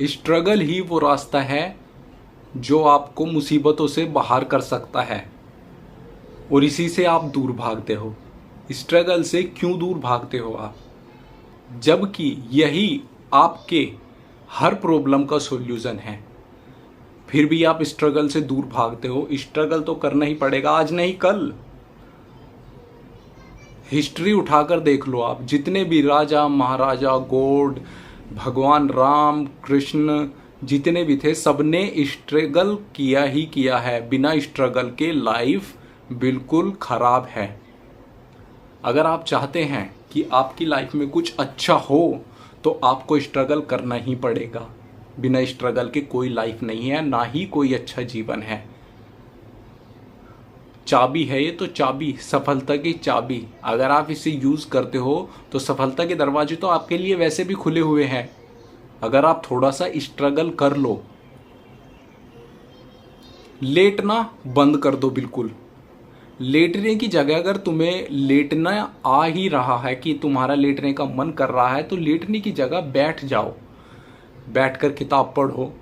Struggle ही वो रास्ता है जो आपको मुसीबतों से बाहर कर सकता है, और इसी से आप दूर भागते हो। स्ट्रगल से क्यों दूर भागते हो आप, जबकि यही आपके हर प्रॉब्लम का सॉल्यूशन है। फिर भी आप स्ट्रगल से दूर भागते हो। स्ट्रगल तो करना ही पड़ेगा, आज नहीं कल। हिस्ट्री उठाकर देख लो आप, जितने भी राजा महाराजा, गॉड, भगवान राम कृष्ण, जितने भी थे, सबने स्ट्रगल किया ही किया है। बिना स्ट्रगल के लाइफ बिल्कुल खराब है। अगर आप चाहते हैं कि आपकी लाइफ में कुछ अच्छा हो तो आपको स्ट्रगल करना ही पड़ेगा। बिना स्ट्रगल के कोई लाइफ नहीं है, ना ही कोई अच्छा जीवन है। चाबी है ये तो, चाबी, सफलता की चाबी। अगर आप इसे यूज करते हो तो सफलता के दरवाजे तो आपके लिए वैसे भी खुले हुए हैं। अगर आप थोड़ा सा स्ट्रगल कर लो। लेटना बंद कर दो बिल्कुल। लेटने की जगह अगर तुम्हें लेटना आ ही रहा है कि तुम्हारा लेटने का मन कर रहा है, तो लेटने की जगह बैठ जाओ। बैठकर किताब पढ़ो,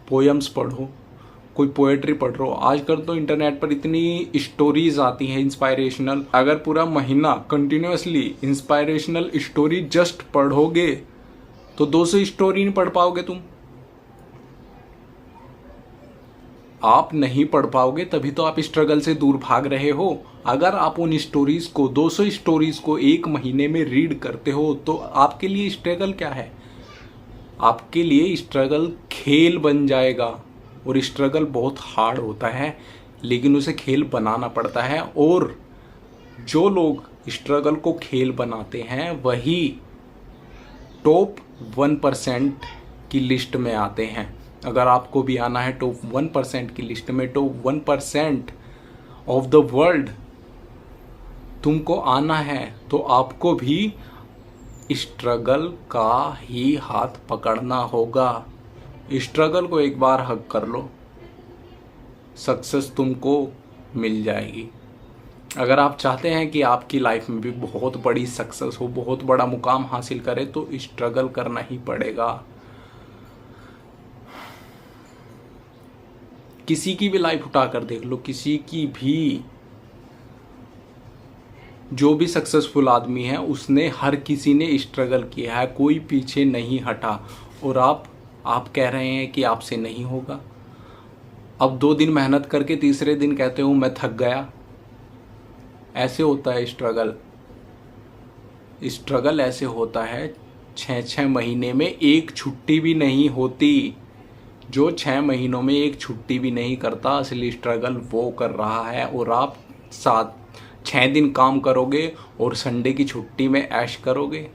पोयम्स पढ़ो, कोई पोएट्री पढ़ रहे हो। आजकल तो इंटरनेट पर इतनी स्टोरीज आती हैं इंस्पायरेशनल। अगर पूरा महीना कंटिन्यूअसली इंस्पायरेशनल स्टोरी जस्ट पढ़ोगे तो 200 स्टोरी नहीं पढ़ पाओगे तुम। आप नहीं पढ़ पाओगे, तभी तो आप स्ट्रगल से दूर भाग रहे हो। अगर आप उन स्टोरीज को, 200 स्टोरीज को एक महीने में रीड करते हो तो आपके लिए स्ट्रगल क्या है? आपके लिए स्ट्रगल खेल बन जाएगा। और स्ट्रगल बहुत हार्ड होता है, लेकिन उसे खेल बनाना पड़ता है। और जो लोग स्ट्रगल को खेल बनाते हैं वही टॉप 1% की लिस्ट में आते हैं। अगर आपको भी आना है टॉप 1% की लिस्ट में, टॉप 1% ऑफ द वर्ल्ड तुमको आना है, तो आपको भी स्ट्रगल का ही हाथ पकड़ना होगा। स्ट्रगल को एक बार हक कर लो, सक्सेस तुमको मिल जाएगी। अगर आप चाहते हैं कि आपकी लाइफ में भी बहुत बड़ी सक्सेस हो, बहुत बड़ा मुकाम हासिल करे, तो स्ट्रगल करना ही पड़ेगा। किसी की भी लाइफ उठाकर देख लो, किसी की भी, जो भी सक्सेसफुल आदमी है उसने, हर किसी ने स्ट्रगल किया है, कोई पीछे नहीं हटा। और आप कह रहे हैं कि आपसे नहीं होगा। अब 2 दिन मेहनत करके तीसरे दिन कहते हो मैं थक गया। ऐसे होता है स्ट्रगल। स्ट्रगल ऐसे होता है, 6-6 महीने में एक छुट्टी भी नहीं होती। जो 6 महीनों में एक छुट्टी भी नहीं करता, असली स्ट्रगल वो कर रहा है। और आप 6 दिन काम करोगे और संडे की छुट्टी में ऐश करोगे।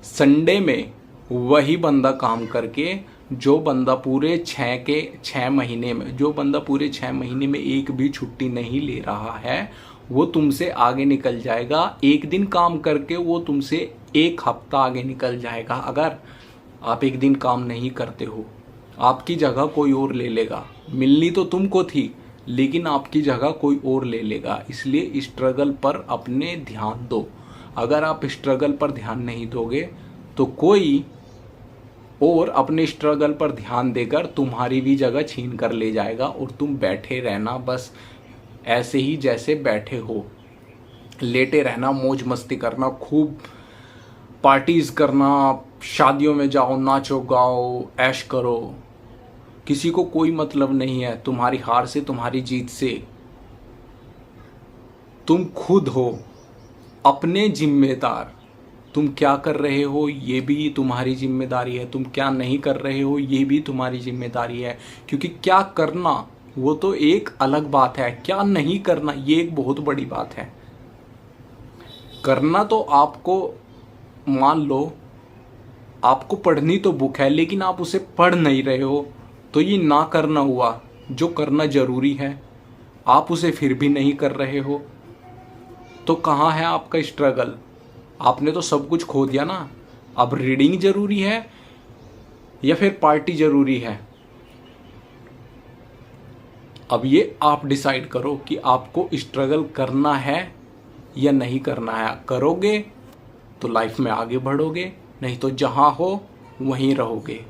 संडे में वही बंदा काम करके, जो बंदा पूरे 6 महीने में, जो बंदा पूरे 6 महीने में एक भी छुट्टी नहीं ले रहा है, वो तुमसे आगे निकल जाएगा। एक दिन काम करके वो तुमसे एक हफ्ता आगे निकल जाएगा। अगर आप एक दिन काम नहीं करते हो, आपकी जगह कोई और ले लेगा। मिलनी तो तुमको थी, लेकिन आपकी जगह कोई और ले लेगा। इसलिए स्ट्रगल पर अपने ध्यान दो। अगर आप स्ट्रगल पर ध्यान नहीं दोगे तो कोई और अपने स्ट्रगल पर ध्यान देकर तुम्हारी भी जगह छीन कर ले जाएगा, और तुम बैठे रहना बस ऐसे ही जैसे बैठे हो। लेटे रहना, मौज मस्ती करना, खूब पार्टीज करना, शादियों में जाओ, नाचो गाओ, ऐश करो। किसी को कोई मतलब नहीं है तुम्हारी हार से, तुम्हारी जीत से। तुम खुद हो अपने जिम्मेदार। तुम क्या कर रहे हो ये भी तुम्हारी जिम्मेदारी है, तुम क्या नहीं कर रहे हो ये भी तुम्हारी जिम्मेदारी है। क्योंकि क्या करना वो तो एक अलग बात है, क्या नहीं करना ये एक बहुत बड़ी बात है। करना तो आपको, मान लो आपको पढ़नी तो बुक है, लेकिन आप उसे पढ़ नहीं रहे हो, तो ये ना करना हुआ। जो करना जरूरी है आप उसे फिर भी नहीं कर रहे हो, तो कहाँ है आपका स्ट्रगल? आपने तो सब कुछ खो दिया ना। अब रीडिंग जरूरी है या फिर पार्टी जरूरी है? अब ये आप डिसाइड करो कि आपको स्ट्रगल करना है या नहीं करना है। करोगे तो लाइफ में आगे बढ़ोगे, नहीं तो जहां हो वहीं रहोगे।